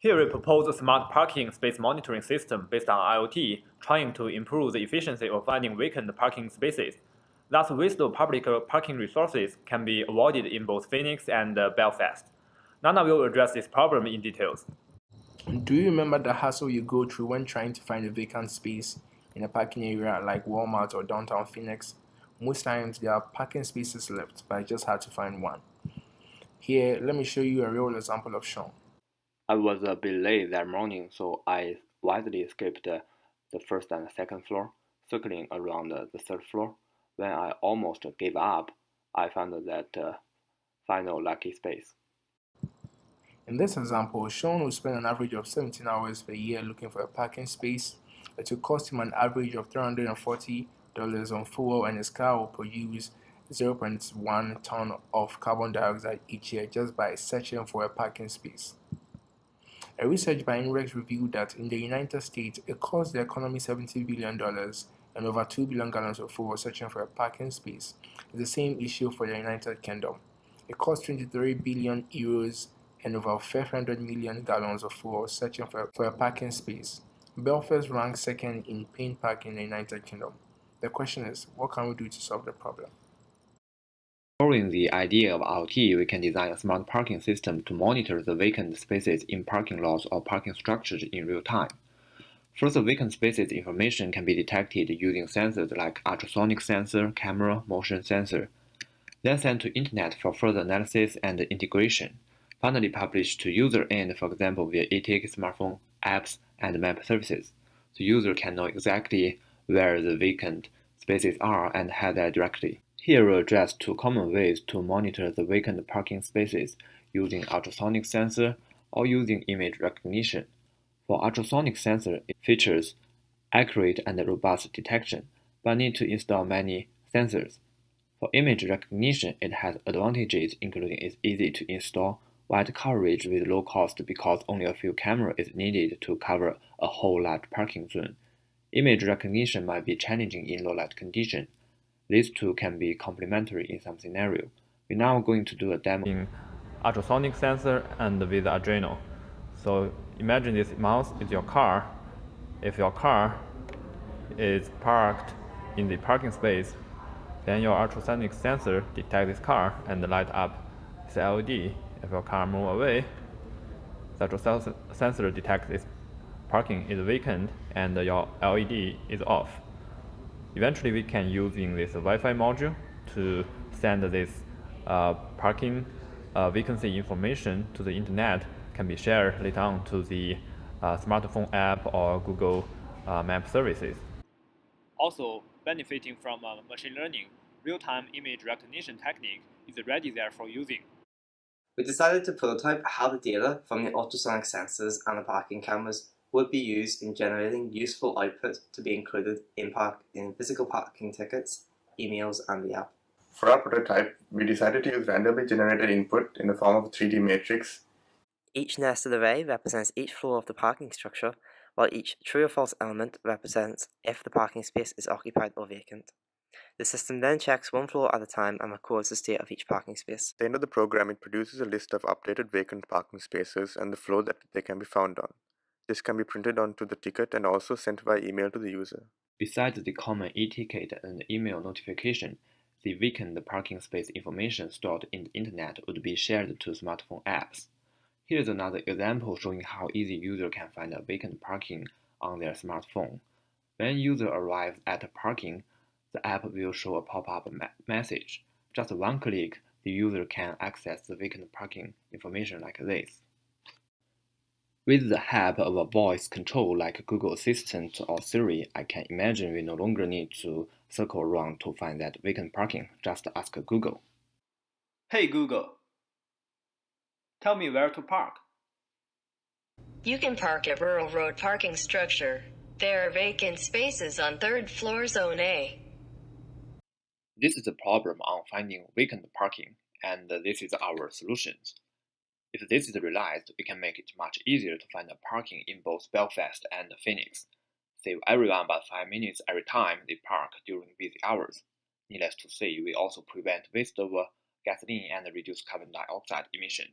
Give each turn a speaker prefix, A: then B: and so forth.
A: Here we propose a smart parking space monitoring system based on IoT, trying to improve the efficiency of finding vacant parking spaces. Thus, wasted public parking resources can be avoided in both Phoenix and Belfast. Nana will address this problem in details.
B: Do you remember the hassle you go through when trying to find a vacant space in a parking area like Walmart or downtown Phoenix? Most times there are parking spaces left, but I just had to find one. Here, let me show you a real example of Sean.
C: I was a bit late that morning, so I wisely skipped the first and second floor, circling around the third floor. When I almost gave up, I found that final lucky space.
B: In this example, Sean will spend an average of 17 hours per year looking for a parking space. It will cost him an average of $340 on fuel, and his car will produce 0.1 ton of carbon dioxide each year just by searching for a parking space. A research by INREX revealed that in the United States, it costs the economy $70 billion and over 2 billion gallons of fuel searching for a parking space. It's the same issue for the United Kingdom. It costs 23 billion euros and over 500 million gallons of fuel searching for a parking space. Belfast ranks second in paying parking in the United Kingdom. The question is, what can we do to solve the problem?
C: Following the idea of IoT, we can design a smart parking system to monitor the vacant spaces in parking lots or parking structures in real time. First, the vacant spaces information can be detected using sensors like ultrasonic sensor, camera, motion sensor, then sent to internet for further analysis and integration. Finally published to user end, for example, via e-ticket, smartphone, apps, and map services. The user can know exactly where the vacant spaces are and head there directly. Here we'll address two common ways to monitor the vacant parking spaces using ultrasonic sensor or using image recognition. For ultrasonic sensor, it features accurate and robust detection, but need to install many sensors. For image recognition, it has advantages including it's easy to install, wide coverage with low cost because only a few cameras is needed to cover a whole large parking zone. Image recognition might be challenging in low light conditions. These two can be complementary in some scenario. We're now going to do a demo
A: In ultrasonic sensor and with Arduino. So imagine this mouse is your car. If your car is parked in the parking space, then your ultrasonic sensor detects this car and light up this LED. If your car moves away, the ultrasonic sensor detects this parking is vacant and your LED is off. Eventually, we can using this Wi-Fi module to send this parking vacancy information to the internet. Can be shared later on to the smartphone app or Google Map services. Also, benefiting from machine learning, real-time image recognition technique is ready there for using.
D: We decided to prototype how the data from the ultrasonic sensors and the parking cameras would be used in generating useful output to be included in physical parking tickets, emails, and the app.
E: For our prototype, we decided to use randomly generated input in the form of a 3D matrix.
F: Each nested array represents each floor of the parking structure, while each true or false element represents if the parking space is occupied or vacant. The system then checks one floor at a time and records the state of each parking space.
E: At the end of the program, it produces a list of updated vacant parking spaces and the floor that they can be found on. This can be printed onto the ticket and also sent by email to the user.
C: Besides the common e-ticket and email notification, the vacant parking space information stored in the internet would be shared to smartphone apps. Here's another example showing how easy user can find a vacant parking on their smartphone. When user arrives at parking, the app will show a pop-up message. Just one click, the user can access the vacant parking information like this. With the help of a voice control like Google Assistant or Siri, I can imagine we no longer need to circle around to find that vacant parking. Just ask Google.
A: Hey Google, tell me where to park.
G: You can park at Rural Road parking structure. There are vacant spaces on 3rd floor Zone A.
C: This is the problem on finding vacant parking, and this is our solutions. If this is realized, we can make it much easier to find a parking in both Belfast and Phoenix, save everyone about 5 minutes every time they park during busy hours. Needless to say, we also prevent waste of gasoline and reduce carbon dioxide emission.